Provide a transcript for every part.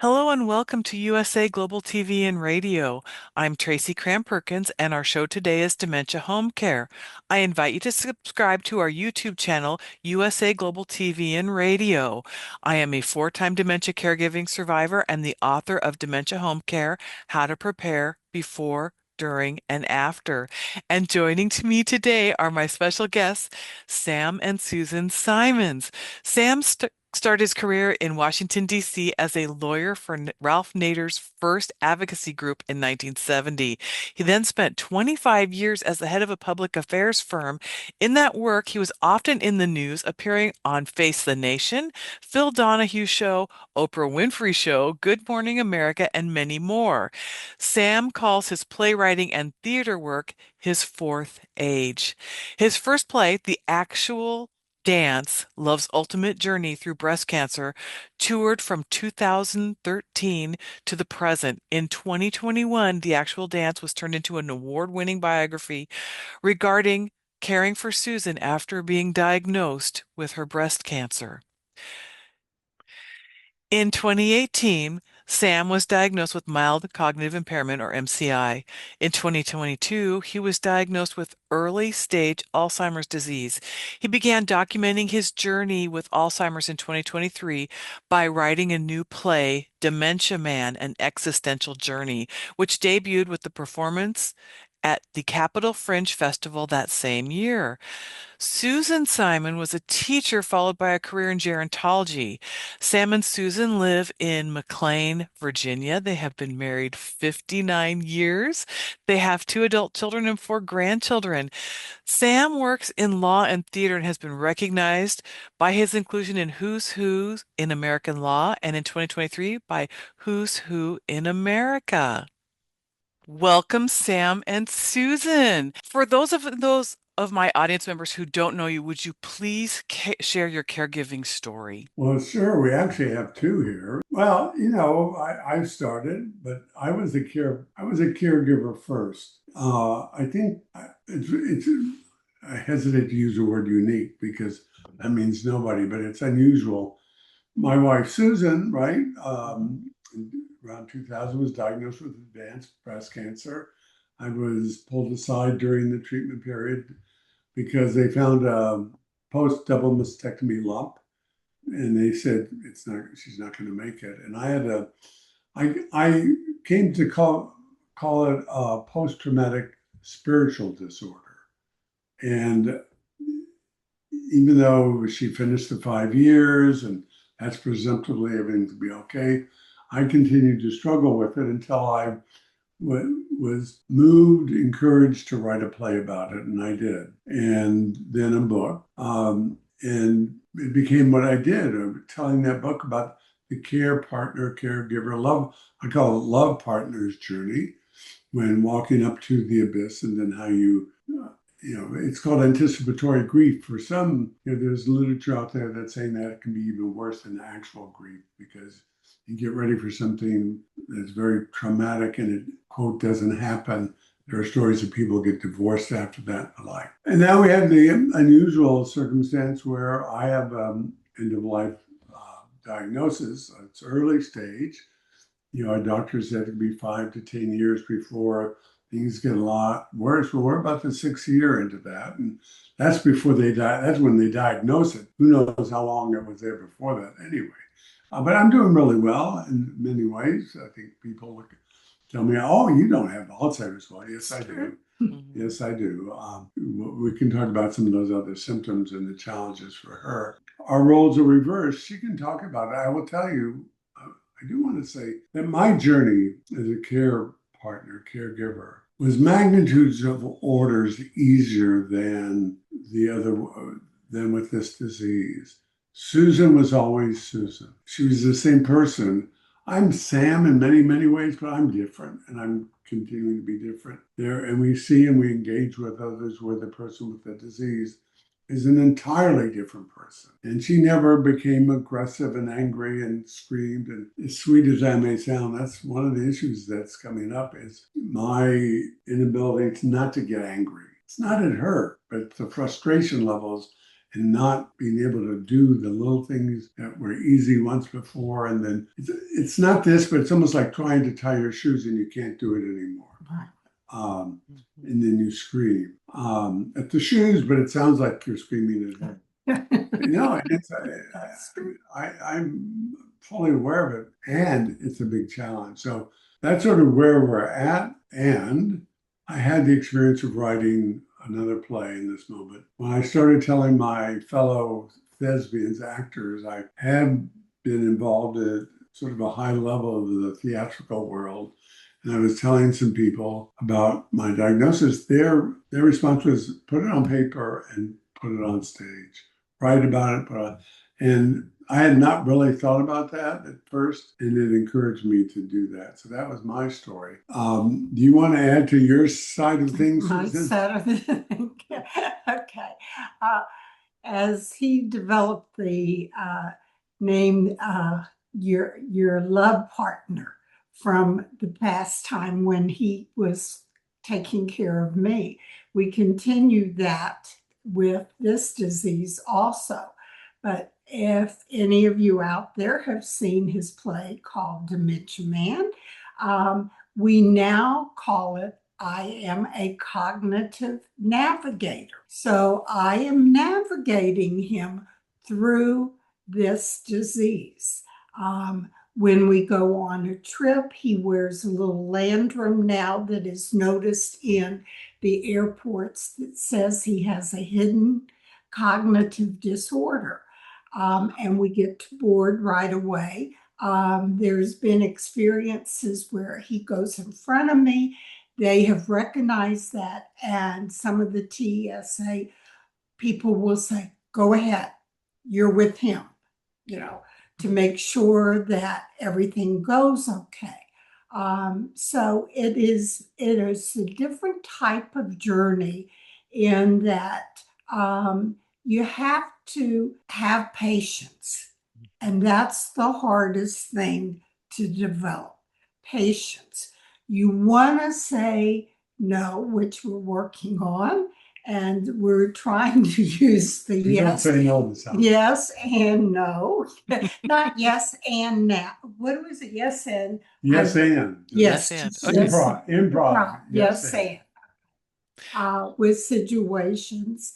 Hello and welcome to USA Global TV and Radio. I'm Tracy Cram Perkins, and our show today is Dementia Home Care. I invite you to subscribe to our YouTube channel, USA Global TV and Radio. I am a four-time dementia caregiving survivor and the author of Dementia Home Care: How to Prepare Before, During, and After. And joining to me today are my special guests, Sam and Susan Simons. Sam started his career in Washington, D.C. as a lawyer for Ralph Nader's first advocacy group in 1970. He then spent 25 years as the head of a public affairs firm. In that work, he was often in the news, appearing on Face the Nation, Phil Donahue Show, Oprah Winfrey Show, Good Morning America, and many more. Sam calls his playwriting and theater work his fourth age. His first play, The Actual Dance: Love's Ultimate Journey Through Breast Cancer, toured from 2013 to the present. In 2021, The Actual Dance was turned into an award-winning biography regarding caring for Susan after being diagnosed with her breast cancer. In 2018, Sam was diagnosed with mild cognitive impairment, or MCI. In 2022, he was diagnosed with early stage Alzheimer's disease. He began documenting his journey with Alzheimer's in 2023 by writing a new play, Dementia Man: An Existential Journey, which debuted with the performance at the Capitol Fringe Festival that same year. Susan Simon was a teacher followed by a career in gerontology. Sam and Susan live in McLean, Virginia. They have been married 59 years. They have two adult children and four grandchildren. Sam works in law and theater and has been recognized by his inclusion in Who's Who in American Law and in 2023 by Who's Who in America. Welcome, Sam and Susan. For those of my audience members who don't know you, would you please share your caregiving story? Well, sure. We actually have two here. Well, I started, but I was a caregiver first. I think it's, I hesitate to use the word unique because that means nobody, but it's unusual. My wife, Susan, right, around 2000 was diagnosed with advanced breast cancer. I was pulled aside during the treatment period because they found a post double mastectomy lump, and they said she's not going to make it. And I came to call it a post-traumatic spiritual disorder. And even though she finished the 5 years and that's presumptively everything to be okay, I continued to struggle with it until I was moved, encouraged to write a play about it, and I did. And then a book. And it became what I did, telling that book about the care partner, caregiver, love, I call it love partner's journey when walking up to the abyss, and then how it's called anticipatory grief. For some, there's literature out there that's saying that it can be even worse than actual grief because you get ready for something that's very traumatic and it, quote, doesn't happen. There are stories of people get divorced after that and the like. And now we have the unusual circumstance where I have end of life diagnosis. It's early stage. Our doctor said it'd be 5 to 10 years before things get a lot worse. Well, we're about the 6th year into that. And that's before they die. That's when they diagnose it. Who knows how long it was there before that anyway. But I'm doing really well in many ways. I think people tell me, oh, you don't have Alzheimer's. Well, yes, I do. Mhm. Yes, I do. We can talk about some of those other symptoms and the challenges for her. Our roles are reversed. She can talk about it. I will tell you, I do want to say that my journey as a care partner, caregiver, was magnitudes of orders easier than than with this disease. Susan was always Susan. She was the same person. I'm Sam in many, many ways, but I'm different and I'm continuing to be different there. And we see and we engage with others where the person with the disease is an entirely different person. And she never became aggressive and angry and screamed. And as sweet as that may sound, that's one of the issues that's coming up is my inability to not to get angry. It's not at her, but the frustration levels and not being able to do the little things that were easy once before. And then it's not this, but it's almost like trying to tie your shoes and you can't do it anymore. Right. And then you scream at the shoes, but it sounds like you're screaming at him. No, I'm fully aware of it, and it's a big challenge. So that's sort of where we're at. And I had the experience of writing another play in this moment. When I started telling my fellow thespians, actors, I had been involved at sort of a high level of the theatrical world. And I was telling some people about my diagnosis. Their response was put it on paper and put it on stage, write about it, and I had not really thought about that at first, and it encouraged me to do that. So that was my story. Do you want to add to your side of things, My Susan? side of the thing. Okay. Uh, as he developed the name, your love partner from the past time when he was taking care of me, we continue that with this disease also. But if any of you out there have seen his play called Dementia Man, we now call it I am a cognitive navigator. So I am navigating him through this disease. When we go on a trip, he wears a little landrum now that is noticed in the airports that says he has a hidden cognitive disorder. And we get to board right away. There's been experiences where he goes in front of me. They have recognized that, and some of the TSA people will say, go ahead, you're with him, to make sure that everything goes okay. So it is a different type of journey in that you have to have patience. And that's the hardest thing to develop, patience. You want to say no, which we're working on, and we're trying to use the You don't yes, say no this time. yes and no, not yes and now. What was it? Yes and Yes, and yes, Yes, and okay. yes, improv. yes and with situations.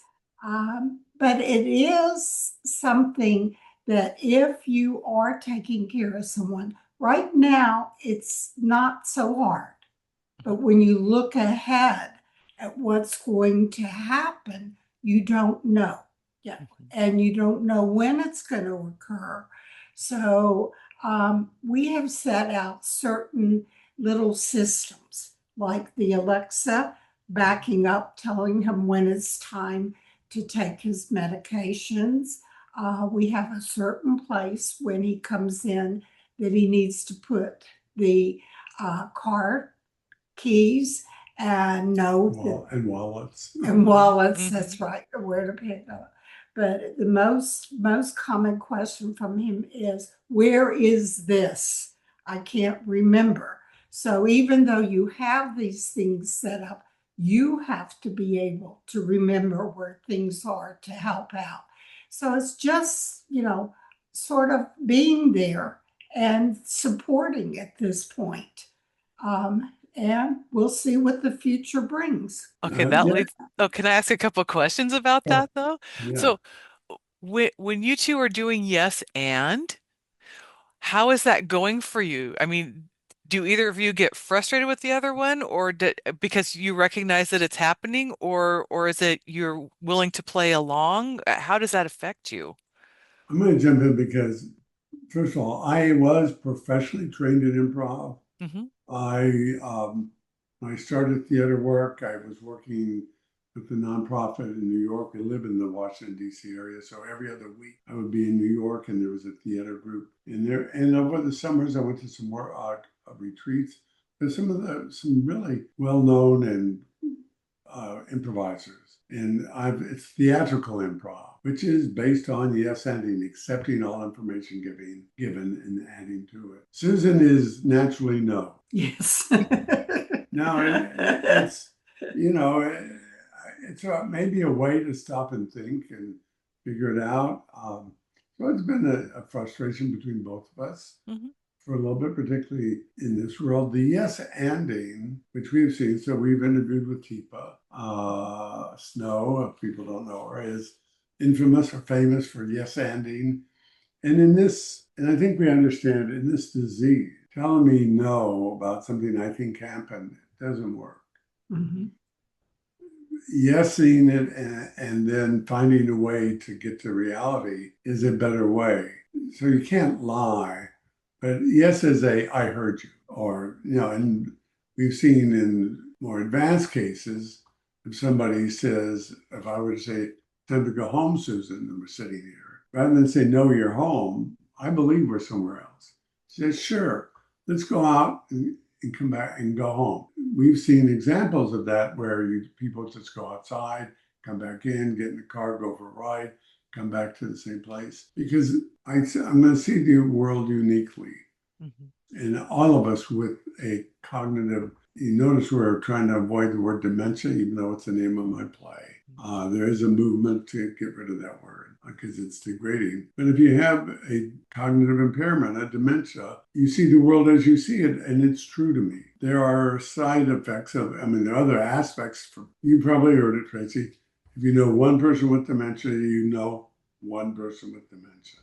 But it is something that if you are taking care of someone, right now, it's not so hard. But when you look ahead at what's going to happen, you don't know yet. And you don't know when it's going to occur. So we have set out certain little systems like the Alexa backing up, telling him when it's time to take his medications. We have a certain place when he comes in that he needs to put the car keys and know and wallets. And wallets, Mhm. that's right, where to pick up. But the most common question from him is, where is this? I can't remember. So even though you have these things set up, you have to be able to remember where things are to help out. So it's just, sort of being there and supporting at this point. And we'll see what the future brings. Okay, that Yeah, leads. Oh, can I ask a couple questions about oh, that though? yeah. So, when you two are doing yes and, how is that going for you? I mean, do either of you get frustrated with the other one, or because you recognize that it's happening, or is it you're willing to play along? How does that affect you? I'm going to jump in because, first of all, I was professionally trained in improv. Hmm. I when I started theater work, I was working with a nonprofit in New York. I live in the Washington D.C. area, so every other week I would be in New York, and there was a theater group in there. And over the summers, I went to some more retreats. There's some really well known and improvisers. And it's theatrical improv, which is based on yes ending, accepting all information given and adding to it. Susan is naturally no. Yes. No, it's maybe a way to stop and think and figure it out. So it's been a frustration between both of us Hmm. for a little bit, particularly in this world. The yes anding, which we've seen, so we've interviewed with Tipa. Snow, if people don't know her, is infamous or famous for yes anding. And in this, and I think we understand in this disease, telling me no about something I think happened doesn't work. Mhm. Yesing it and then finding a way to get to reality is a better way. So you can't lie, but yes is a I heard you, or and we've seen in more advanced cases, if somebody says, if I were to say, time to go home, Susan, and we're sitting here, rather than say, no, you're home, I believe we're somewhere else. She says, sure, let's go out and come back and go home. We've seen examples of that where people just go outside, come back in, get in the car, go for a ride, come back to the same place. Because I'm going to see the world uniquely. Hmm. And all of us with a cognitive, you notice we're trying to avoid the word dementia, even though it's the name of my play. There is a movement to get rid of that word because it's degrading. But if you have a cognitive impairment, a dementia, you see the world as you see it, and it's true to me. There are side effects of, I mean, there are other aspects. You probably heard it, Tracy. If you know one person with dementia, you know one person with dementia.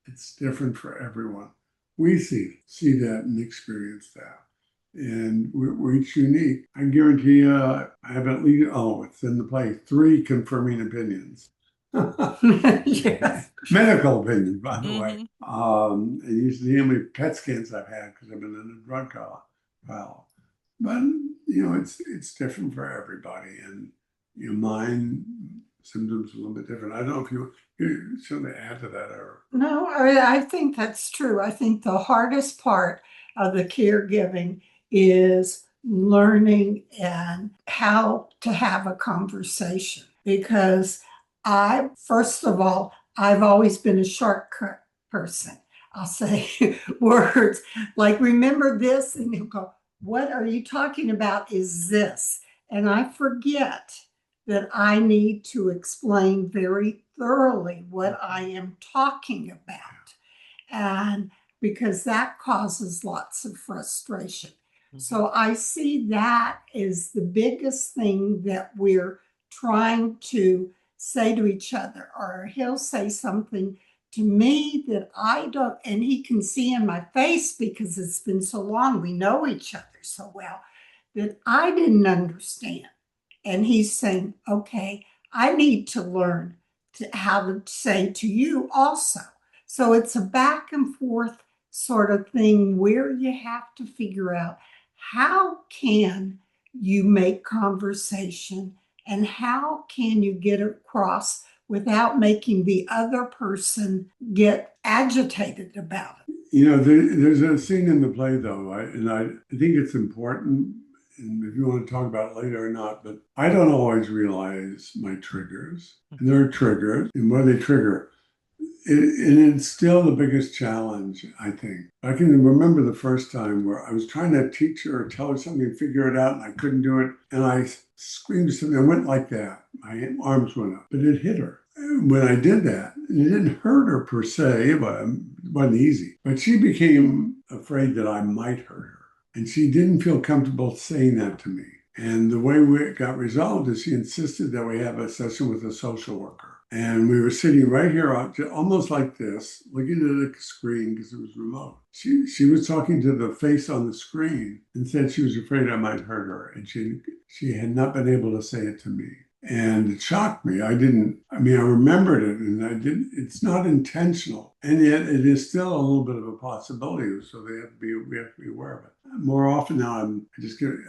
It's different for everyone. We see that and experience that. And we're each unique. I guarantee you, I have at least, oh, it's in the play, three confirming opinions. Yes. Medical opinions, by the way. Hmm. And you see how many PET scans I've had because I've been in a drug trial. But it's different for everybody, and mine symptoms are a little bit different. I don't know if you should add to that or. No, I think that's true. I think the hardest part of the caregiving is learning and how to have a conversation. Because first of all, I've always been a shortcut person. I'll say words like, remember this, and he'll go, what are you talking about? Is this? And I forget that I need to explain very thoroughly what I am talking about. And because that causes lots of frustration. Hmm. So I see that as the biggest thing that we're trying to say to each other, or he'll say something to me that I don't, and he can see in my face because it's been so long, we know each other so well, that I didn't understand. And he's saying, okay, I need to learn how to say to you also. So it's a back and forth sort of thing where you have to figure out how can you make conversation and how can you get across without making the other person get agitated about it. There's a scene in the play, though, I think it's important, and if you want to talk about it later or not, but I don't always realize my triggers. And there are triggers, and what do they trigger? And it's still the biggest challenge, I think. I can remember the first time where I was trying to teach her or tell her something and figure it out, and I couldn't do it. And I screamed something. I went like that. My arms went up, but it hit her. When I did that, it didn't hurt her per se, but it wasn't easy. But she became afraid that I might hurt her. And she didn't feel comfortable saying that to me. And the way it got resolved is she insisted that we have a session with a social worker. And we were sitting right here, almost like this, looking at a screen because it was remote. She was talking to the face on the screen and said she was afraid I might hurt her. And she had not been able to say it to me. And it shocked me. I mean, I remembered it and I didn't, it's not intentional. And yet it is still a little bit of a possibility. So we have to be aware of it. More often now,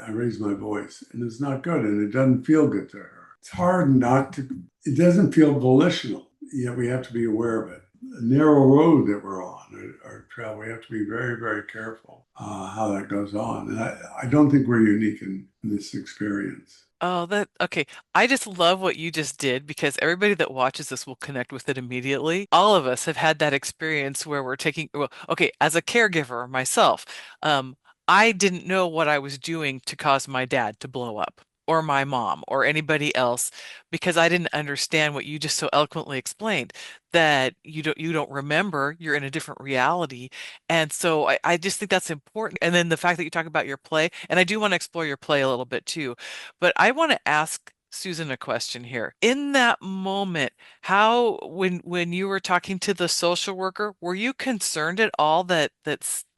I raise my voice and it's not good and it doesn't feel good to her. It's hard not to, it doesn't feel volitional, yet we have to be aware of it. The narrow road that we're on, or travel, we have to be very, very careful how that goes on. And I don't think we're unique in this experience. Oh, okay. I just love what you just did because everybody that watches this will connect with it immediately. All of us have had that experience where we're well, okay, as a caregiver myself, I didn't know what I was doing to cause my dad to blow up or my mom or anybody else because I didn't understand what you just so eloquently explained, that you don't remember, you're in a different reality. And so I just think that's important. And then the fact that you talk about your play, and I do want to explore your play a little bit too, but I want to ask Susan a question here. In that moment, how when you were talking to the social worker, were you concerned at all that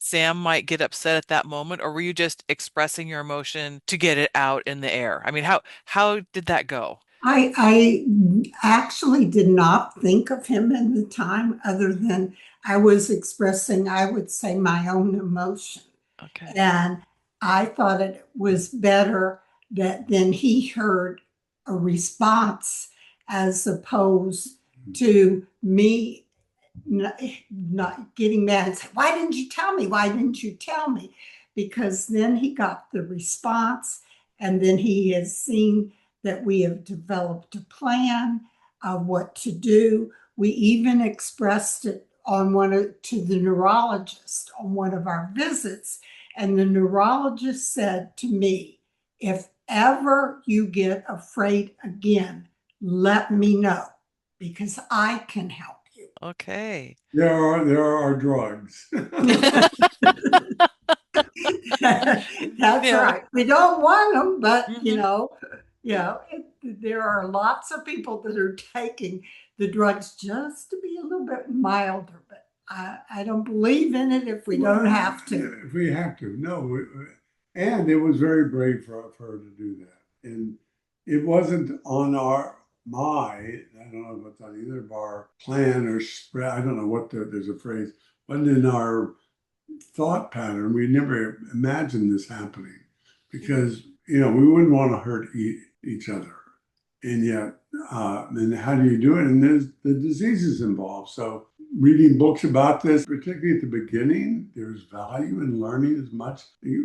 Sam might get upset at that moment, or were you just expressing your emotion to get it out in the air? I mean, how did that go? I actually did not think of him in the time other than I was expressing, I would say, my own emotion. Okay. And I thought it was better that then he heard a response as opposed to me not getting mad and say, why didn't you tell me? Why didn't you tell me? Because then he got the response, and then he has seen that we have developed a plan of what to do. We even expressed it to the neurologist on one of our visits, and the neurologist said to me, if ever you get afraid again, let me know because I can help you. Okay. There are drugs. That's Yeah. right. We don't want them, but Hmm. there are lots of people that are taking the drugs just to be a little bit milder, but I don't believe in it if we don't Well, have to. if we have to, no. And it was very brave for her to do that. And it wasn't on I don't know if it's on either of our plan or spread, I don't know what there's a phrase, wasn't in our thought pattern. We never imagined this happening because, we wouldn't want to hurt each other. And yet, and how do you do it? And there's the diseases involved. So reading books about this, particularly at the beginning, there's value in learning as much.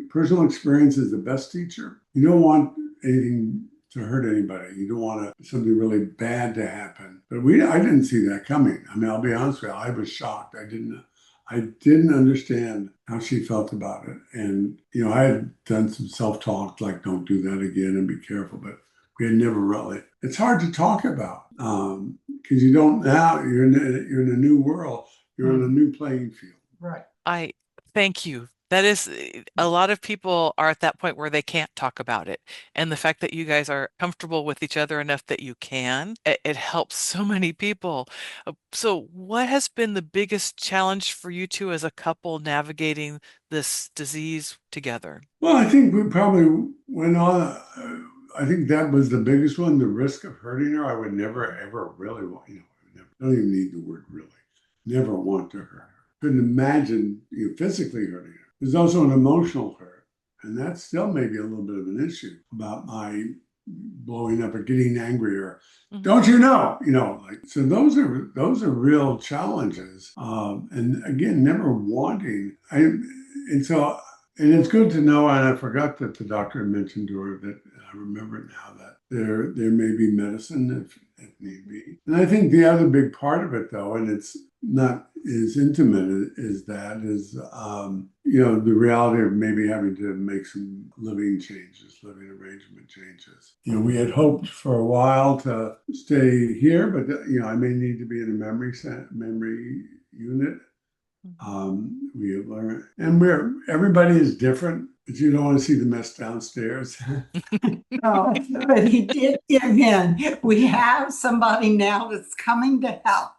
Personal experience is the best teacher. You don't want anything to hurt anybody. You don't want something really bad to happen. But I didn't see that coming. I mean, I'll be honest with you, I was shocked. I didn't understand how she felt about it. And, I had done some self-talk, like don't do that again and be careful, but we had never really, it's hard to talk about because you don't now, you're in a new world, you're in a new playing field. Right. I thank you. That is, a lot of people are at that point where they can't talk about it. And the fact that you guys are comfortable with each other enough that you can, it helps so many people. So, what has been the biggest challenge for you two as a couple navigating this disease together? Well, I think we probably went on. I think that was the biggest one. The risk of hurting her, I would never ever really want. I don't even need the word really. Never want to hurt her. Couldn't imagine physically hurting her. There's also an emotional hurt, and that's still maybe a little bit of an issue about my blowing up or getting angry or Mhm. don't you know? Like so. Those are real challenges. And again, never wanting. And so and it's good to know, and I forgot that the doctor mentioned to her that I remember now that there may be medicine if need be. And I think the other big part of it, though, and it's not as intimate as that, is the reality of maybe having to make some living arrangement changes. We had hoped for a while to stay here, but I may need to be in a memory unit. We have learned, and everybody is different, but you don't want to see the mess downstairs. Oh, but he did give in. We have somebody now that's coming to help.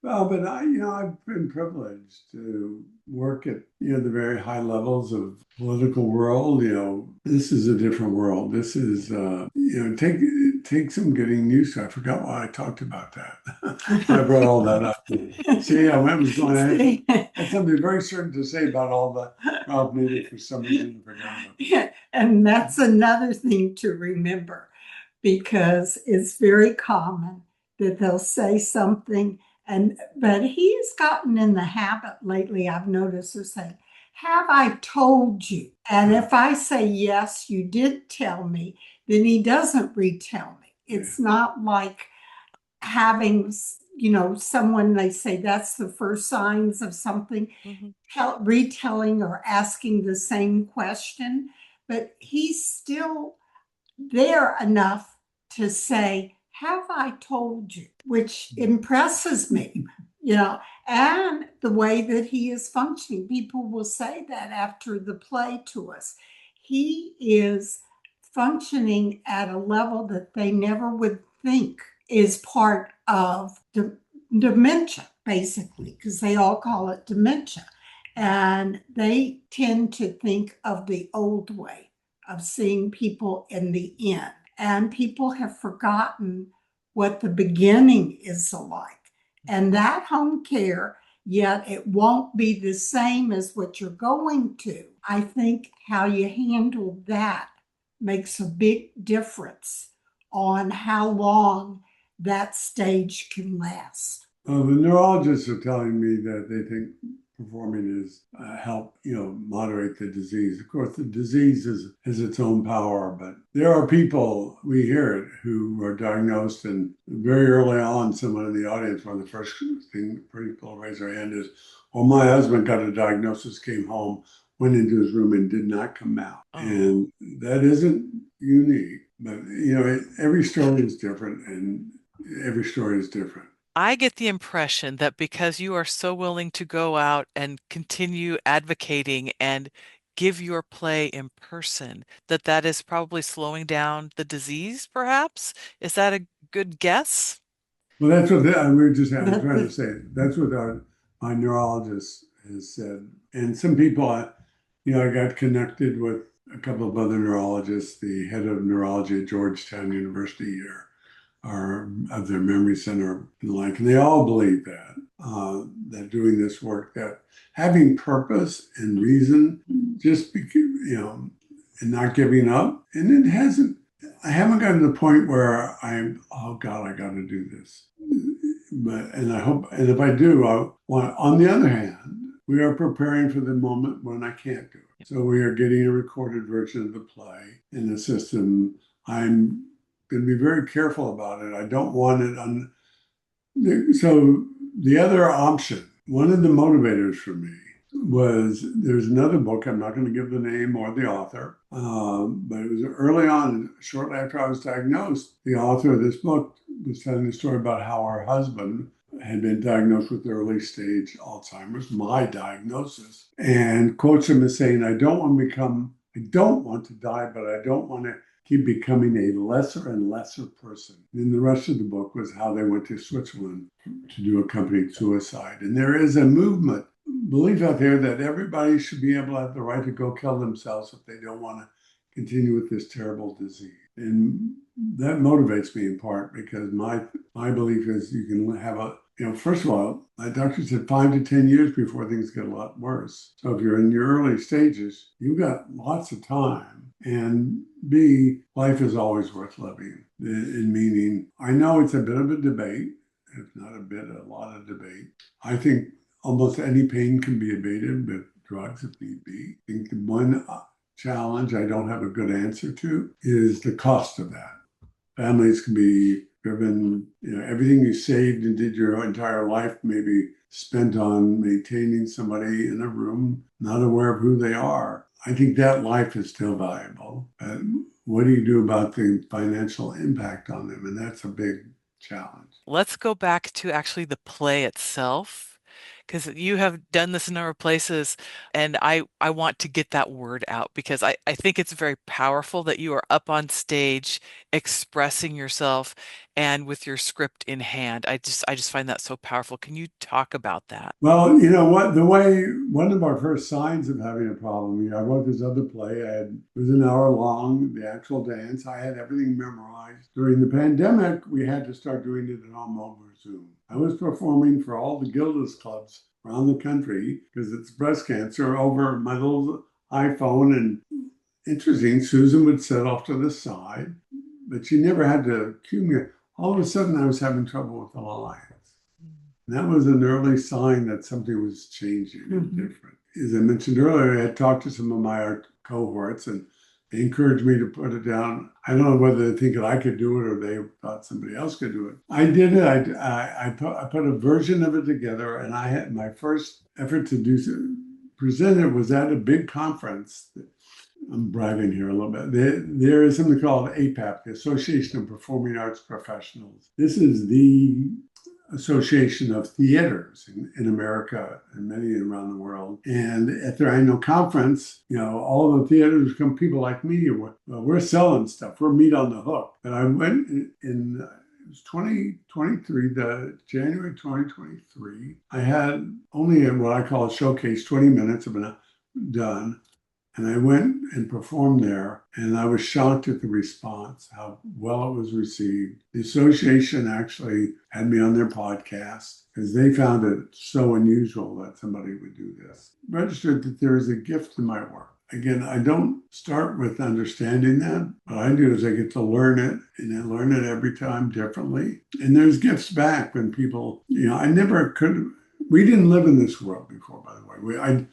Well, but I've been privileged to work at, the very high levels of political world. This is a different world. This is, take some getting used to. I forgot why I talked about that. I brought all that up. See, I was going to have something very certain to say about all the Rob needed for some reason I forgot about. Yeah, and that's another thing to remember because it's very common that they'll say something but he's gotten in the habit lately, I've noticed, of saying, have I told you? And if I say yes, you did tell me, then he doesn't retell me. It's not like having someone, they say that's the first signs of something, Mhm. retelling or asking the same question, but he's still there enough to say, have I told you? Which impresses me, and the way that he is functioning. People will say that after the play to us. He is functioning at a level that they never would think is part of dementia, basically, because they all call it dementia. And they tend to think of the old way of seeing people in the end. And people have forgotten what the beginning is like. And that home care, yet it won't be the same as what you're going to. I think how you handle that makes a big difference on how long that stage can last. The neurologists are telling me that they think performing is help, moderate the disease. Of course, the disease has its own power, but there are people, we hear it, who are diagnosed, and very early on, someone in the audience, one of the first thing people raise their hand is, well, my husband got a diagnosis, came home, went into his room and did not come out. Oh. And that isn't unique, but every story is different, and every story is different. I get the impression that because you are so willing to go out and continue advocating and give your play in person, that is probably slowing down the disease, perhaps? Is that a good guess? Well, that's what I'm trying to say. That's what my neurologist has said. And some people, I got connected with a couple of other neurologists, the head of neurology at Georgetown University here, or of their memory center and the like. And they all believe that doing this work, that having purpose and reason, just and not giving up. And I haven't gotten to the point where oh God, I got to do this. And I hope, and if I do, on the other hand, we are preparing for the moment when I can't do it. So we are getting a recorded version of the play in the system. I'm going to be very careful about it. I don't want it on. So the other option, one of the motivators for me was, there's another book, I'm not going to give the name or the author, but it was early on, shortly after I was diagnosed, the author of this book was telling the story about how her husband had been diagnosed with early stage Alzheimer's, my diagnosis, and quotes him as saying, I don't want to die, but I don't want to keep becoming a lesser and lesser person. And the rest of the book was how they went to Switzerland to do accompanied suicide. And there is a movement, belief out there, that everybody should be able to have the right to go kill themselves if they don't want to continue with this terrible disease. And that motivates me in part because my belief is you can have first of all, my doctor said 5 to 10 years before things get a lot worse. So if you're in your early stages, you've got lots of time. And B, life is always worth living. In meaning, I know it's a bit of a debate, if not a bit, a lot of debate. I think almost any pain can be abated with drugs if need be. I think the one challenge I don't have a good answer to is the cost of that. Families can be driven, everything you saved and did your entire life maybe spent on maintaining somebody in a room, not aware of who they are. I think that life is still valuable. What do you do about the financial impact on them? And that's a big challenge. Let's go back to actually the play itself, because you have done this in other places, and I want to get that word out because I think it's very powerful that you are up on stage expressing yourself and with your script in hand. I just find that so powerful. Can you talk about that? Well, one of our first signs of having a problem, I wrote this other play. It was an hour long, the actual dance. I had everything memorized. During the pandemic, we had to start doing it at home over Zoom. I was performing for all the Gilda's clubs around the country because it's breast cancer over my little iPhone. And interesting, Susan would sit off to the side, but she never had to cue me. All of a sudden, I was having trouble with the lines. And that was an early sign that something was changing and different. As I mentioned earlier, I had talked to some of my cohorts and they encouraged me to put it down. I don't know whether they think that I could do it or they thought somebody else could do it. I did it. I put a version of it together, and I had my first effort to present it was at a big conference I'm bragging here a little bit. There is something called APAP, the Association of Performing Arts Professionals. This is the association of theaters in America and many around the world. And at their annual conference, all the theaters come people like me. We're selling stuff. We're meat on the hook. And I went in it was 2023, the January 2023. I had only what I call a showcase, 20 minutes have been done. And I went and performed there, and I was shocked at the response, how well it was received. The association actually had me on their podcast because they found it so unusual that somebody would do this. Registered that there is a gift in my work. Again, I don't start with understanding that. What I do is I get to learn it, and I learn it every time differently. And there's gifts back when people, I never could. We didn't live in this world before, by the way.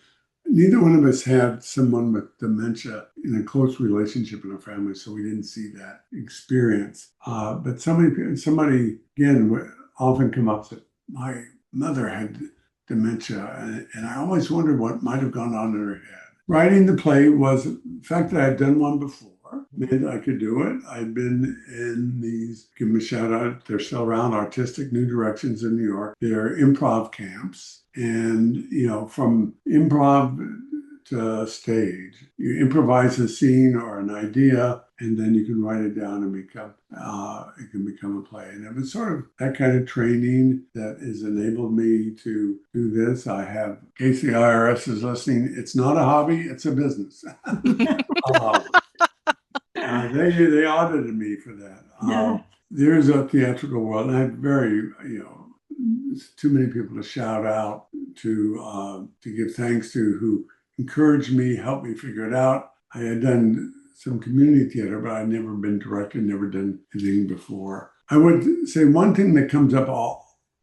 Neither one of us had someone with dementia in a close relationship in our family, so we didn't see that experience. But somebody again often come up and said, "My mother had dementia," and I always wondered what might have gone on in her head. Writing the play was the fact that I had done one before meant I could do it. I'd been in these, give them a shout out, they're still around, Artistic New Directions in New York. They're improv camps. And, from improv to stage, you improvise a scene or an idea, and then you can write it down and it can become a play. And it was sort of that kind of training that has enabled me to do this. I have, in case the IRS is listening, it's not a hobby, it's a business. They audited me for that. Yeah. There's a theatrical world, and I had too many people to shout out to give thanks to who encouraged me, helped me figure it out. I had done some community theater, but I'd never been directed, never done anything before. I would say one thing that comes up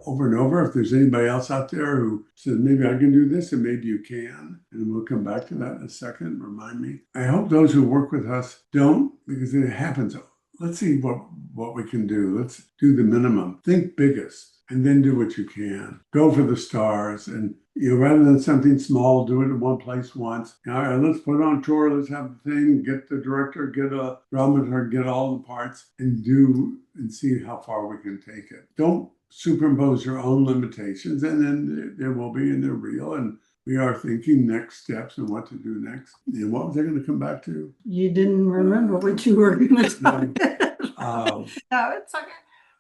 over and over, if there's anybody else out there who says, maybe I can do this and maybe you can, and we'll come back to that in a second, remind me. I hope those who work with us don't, because it happens. Let's see what we can do. Let's do the minimum. Think biggest. And then do what you can. Go for the stars, and rather than something small, do it in one place once. All right, let's put on tour. Let's have the thing. Get the director, get a dramaturg, get all the parts, and see how far we can take it. Don't superimpose your own limitations, and then there will be, and they're real. And we are thinking next steps and what to do next. And what was I going to come back to? You didn't remember what you were going to talk about. No, it's okay.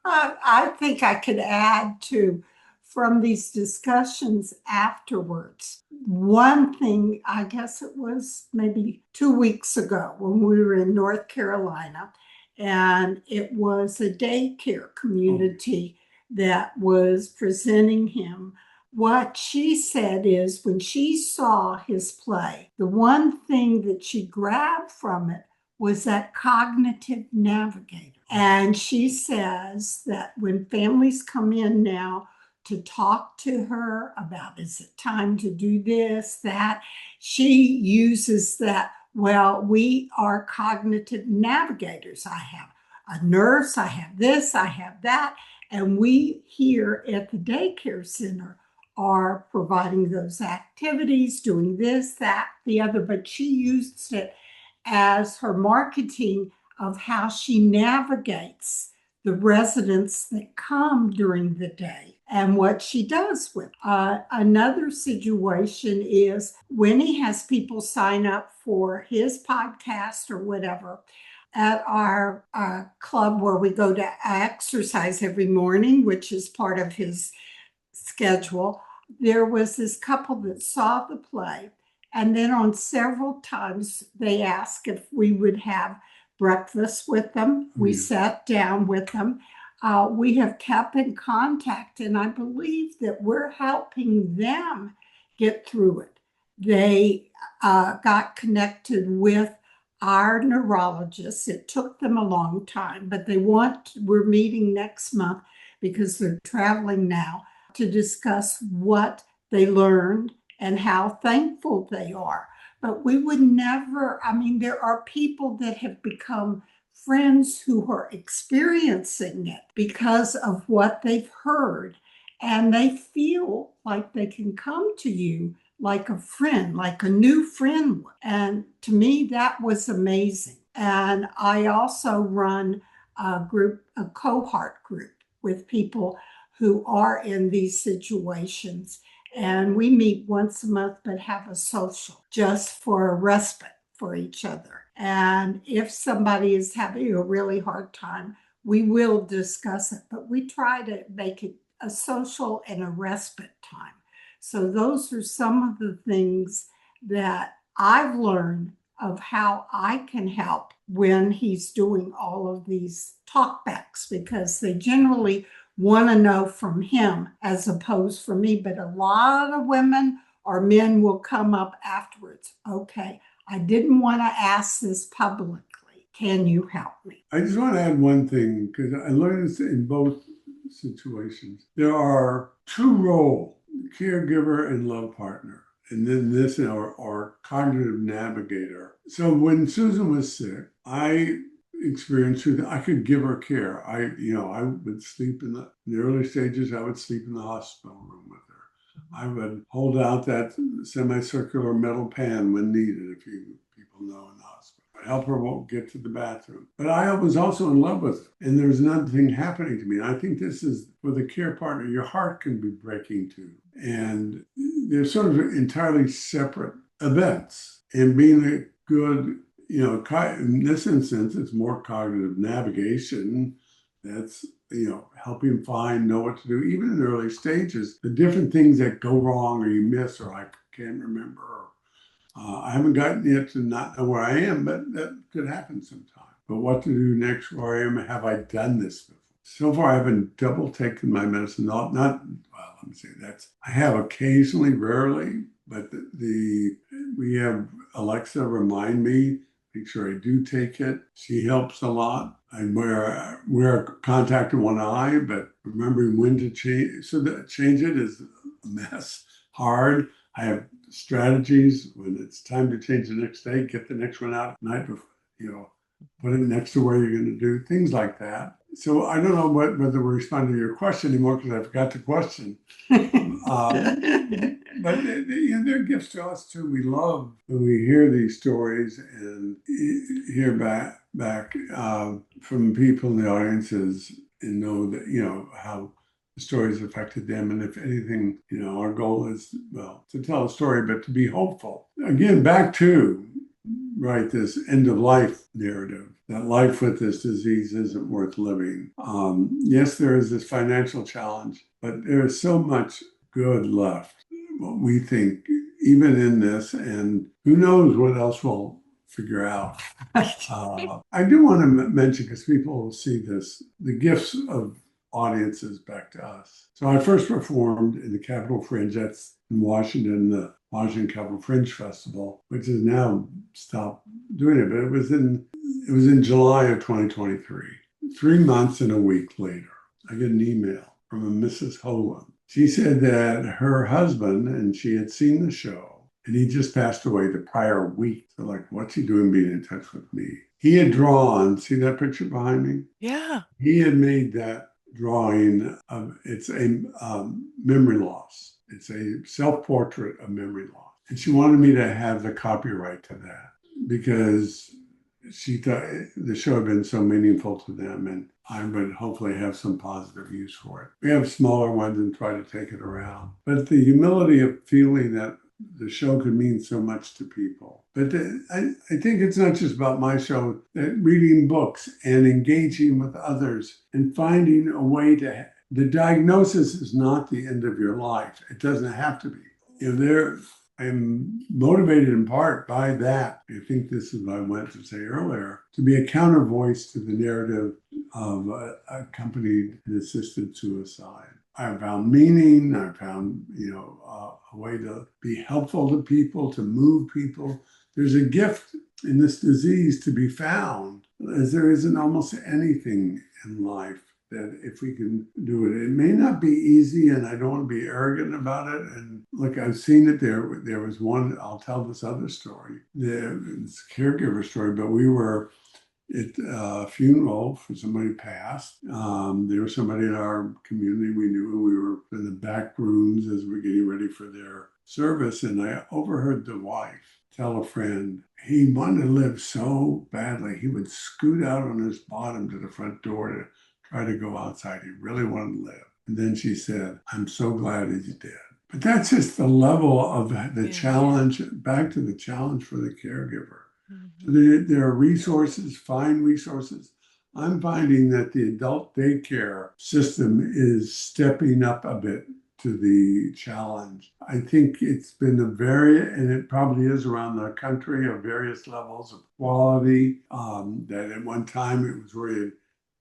I think I could add to from these discussions afterwards. One thing, I guess it was maybe 2 weeks ago when we were in North Carolina, and it was a daycare community that was presenting him. What she said is when she saw his play, the one thing that she grabbed from it was that cognitive navigator. And she says that when families come in now to talk to her about, is it time to do this, that, she uses that, well, we are cognitive navigators. I have a nurse, I have this, I have that. And we here at the daycare center are providing those activities, doing this, that, the other. But she used it as her marketing of how she navigates the residents that come during the day and what she does with. Another situation is when he has people sign up for his podcast or whatever at our club where we go to exercise every morning, which is part of his schedule. There was this couple that saw the play, and then on several times they asked if we would have breakfast with them. We sat down with them. We have kept in contact, and I believe that we're helping them get through it. They got connected with our neurologists. It took them a long time, but we're meeting next month because they're traveling now to discuss what they learned and how thankful they are. But we would never, there are people that have become friends who are experiencing it because of what they've heard, and they feel like they can come to you like a friend, like a new friend. And to me, that was amazing. And I also run a cohort group with people who are in these situations. And we meet once a month, but have a social just for a respite for each other. And if somebody is having a really hard time, we will discuss it, but we try to make it a social and a respite time. So those are some of the things that I've learned of how I can help when he's doing all of these talkbacks, because they generally want to know from him as opposed from me. But a lot of women or men will come up afterwards. Okay, I didn't want to ask this publicly. Can you help me? I just want to add one thing, because I learned this in both situations. There are two roles, caregiver and love partner, and then this or cognitive navigator. So when Susan was sick, I experienced that I could give her care. I would sleep in the early stages. I would sleep in the hospital room with her. I would hold out that semicircular metal pan when needed, if you people know in the hospital. Help her won't get to the bathroom. But I was also in love with her, and there was nothing happening to me. And I think this is, for the care partner, your heart can be breaking too. And they're sort of entirely separate events. And being a good, in this instance, it's more cognitive navigation. That's, helping know what to do, even in the early stages, the different things that go wrong or you miss or I can't remember. I haven't gotten yet to not know where I am, but that could happen sometime. But what to do next, where I am, have I done this before? So far, I haven't double taken my medicine. Well, let me say I have occasionally, rarely, but we have Alexa remind me, make sure I do take it. She helps a lot. I wear contact in one eye, but remembering when to change, so that change it is a mess, hard. I have strategies when it's time to change the next day, get the next one out night before, put it next to where you're going to do things like that. So I don't know whether we're responding to your question anymore, because I forgot the question. But they're gifts to us too. We love when we hear these stories and hear back from people in the audiences and know that, how the stories affected them. And if anything, our goal is, to tell a story, but to be hopeful. Again, back to, this end of life narrative, that life with this disease isn't worth living. Yes, there is this financial challenge, but there is so much good left. What we think, even in this, and who knows what else we'll figure out. I do want to mention, because people will see this, the gifts of audiences back to us. So I first performed in the Capitol Fringe, that's in Washington, the Washington Capitol Fringe Festival, which has now stopped doing it, but it was in July of 2023. 3 months and a week later, I get an email from a Mrs. Holan. She said that her husband, and she had seen the show, and he just passed away the prior week. So what's he doing being in touch with me? He had drawn, see that picture behind me? Yeah. He had made that drawing of, it's a memory loss. It's a self-portrait of memory loss. And she wanted me to have the copyright to that, because she thought the show had been so meaningful to them, and I would hopefully have some positive use for it. We have smaller ones and try to take it around. But the humility of feeling that the show could mean so much to people. But I think it's not just about my show, that reading books and engaging with others and finding a way the diagnosis is not the end of your life. It doesn't have to be. I'm motivated in part by that. I think this is what I wanted to say earlier, to be a counter voice to the narrative of accompanied and assisted suicide. I found meaning. I found, a way to be helpful to people, to move people. There's a gift in this disease to be found, as there is in almost anything in life, that if we can do it, it may not be easy, and I don't want to be arrogant about it. And look, I've seen it there. There was one, I'll tell this other story. It's a caregiver story, but we were at a funeral for somebody passed. There was somebody in our community we knew, and we were in the back rooms as we were getting ready for their service, and I overheard the wife tell a friend he wanted to live so badly he would scoot out on his bottom to the front door to try to go outside. He really wanted to live. And then she said, I'm so glad he's dead. But that's just the level of the Yeah. challenge, back to the challenge for the caregiver. So Mhm. there are resources, fine resources. I'm finding that the adult daycare system is stepping up a bit to the challenge. I think it's been and it probably is around the country of various levels of quality. That at one time it was where you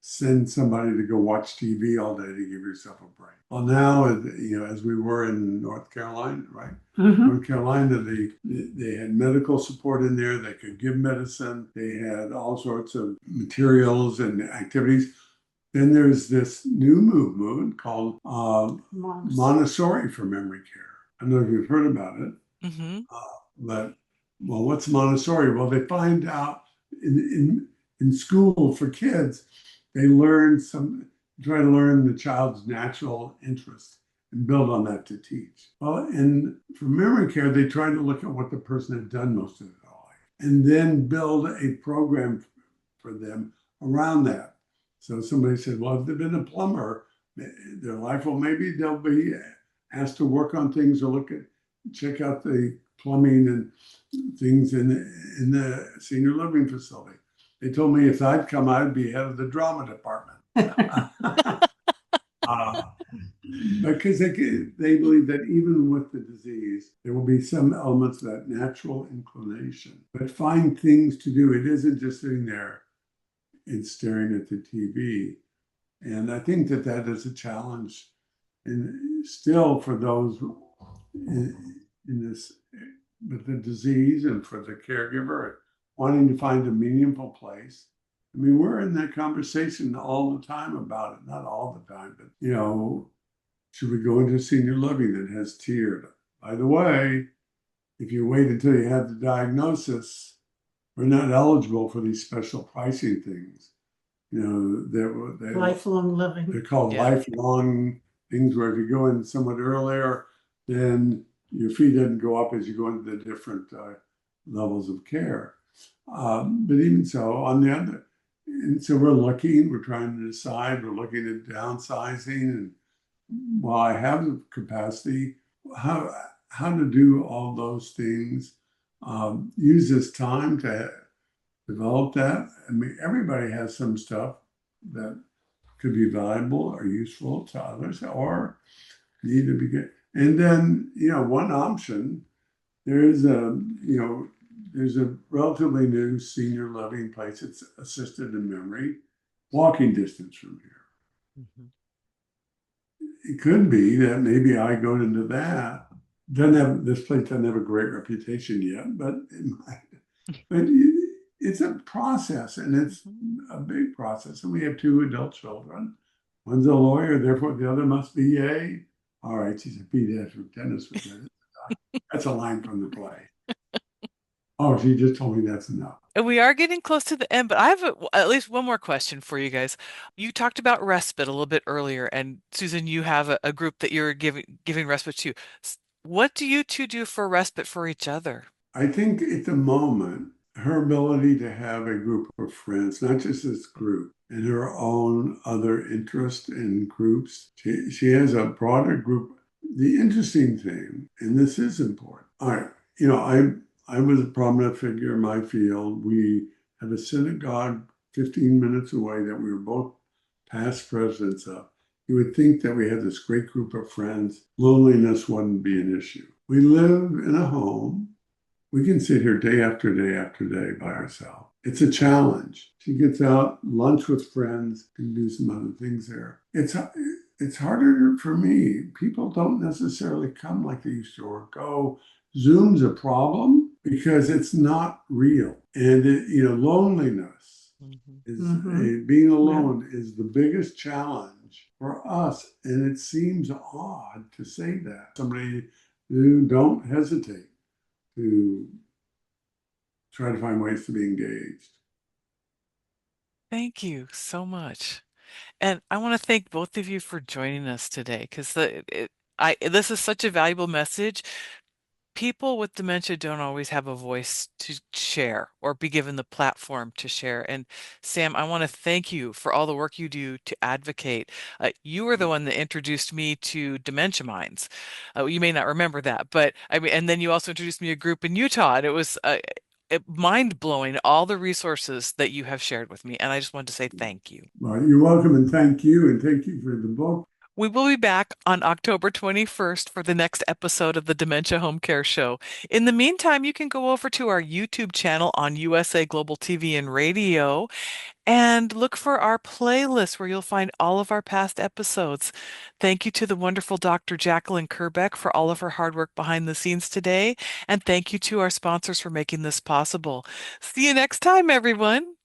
send somebody to go watch TV all day to give yourself a break. Well, now, as we were in North Carolina, right? North Carolina, they had medical support in there. They could give medicine. They had all sorts of materials and activities. Then there's this new movement called Montessori for memory care. I don't know if you've heard about it, Mhm. uh, but well, what's Montessori? Well, they find out in school for kids, they try to learn the child's natural interests and build on that to teach. Well, and for memory care, they try to look at what the person had done most of their life and then build a program for them around that. So somebody said, well, if they've been a plumber their life, well, maybe they'll be asked to work on things or check out the plumbing and things in the senior living facility. They told me if I'd come, I'd be head of the drama department. uh, because they believe that even with the disease, there will be some elements of that natural inclination. But find things to do. It isn't just sitting there and staring at the TV. And I think that is a challenge, and still for those in this with the disease and for the caregiver wanting to find a meaningful place. I mean, we're in that conversation all the time about it. Not all the time, but should we go into senior living that has tiered? By the way, if you wait until you have the diagnosis, we're not eligible for these special pricing things. Lifelong they're living. called Yeah. lifelong things where if you go in somewhat earlier, then your fee doesn't go up as you go into the different levels of care. But even so, and so we're trying to decide, we're looking at downsizing, and while I have the capacity, how how to do all those things, use this time to develop that. I mean, everybody has some stuff that could be valuable or useful to others or need to be good. And then, one option, there is there's a relatively new senior living place. It's assisted in memory, walking distance from here. Mhm. It could be that maybe I go into that. This place doesn't have a great reputation yet, but it might. But it's a process, and it's Mhm. a big process. And we have two adult children. One's a lawyer, therefore the other must be a. All right, she's a pediatric dentist. That's a line from the play. Oh, she just told me that's enough. And we are getting close to the end, but I have at least one more question for you guys. You talked about respite a little bit earlier, and Susan, you have a group that you're giving respite to. What do you two do for respite for each other? I think at the moment, her ability to have a group of friends, not just this group, and her own other interests and groups, she has a broader group. The interesting thing, and this is important, I was a prominent figure in my field. We have a synagogue 15 minutes away that we were both past presidents of. You would think that we had this great group of friends. Loneliness wouldn't be an issue. We live in a home. We can sit here day after day after day by ourselves. It's a challenge. She gets out, lunch with friends, and do some other things there. It's harder for me. People don't necessarily come like they used to or go. Zoom's a problem because it's not real. And loneliness Mhm. being Yeah. alone is the biggest challenge for us. And it seems odd to say that. Somebody who don't hesitate to try to find ways to be engaged. Thank you so much. And I want to thank both of you for joining us today because this is such a valuable message. people with dementia don't always have a voice to share or be given the platform to share. And Sam, I want to thank you for all the work you do to advocate. You were the one that introduced me to Dementia Minds. You may not remember that, but I mean, and then you also introduced me to a group in Utah, and it was mind blowing all the resources that you have shared with me. And I just wanted to say thank you. Well, you're welcome, and thank you for the book. We will be back on October 21st for the next episode of the Dementia Home Care Show. In the meantime, you can go over to our YouTube channel on USA Global TV and Radio and look for our playlist where you'll find all of our past episodes. Thank you to the wonderful Dr. Jacalyn Kerbeck for all of her hard work behind the scenes today. And thank you to our sponsors for making this possible. See you next time, everyone.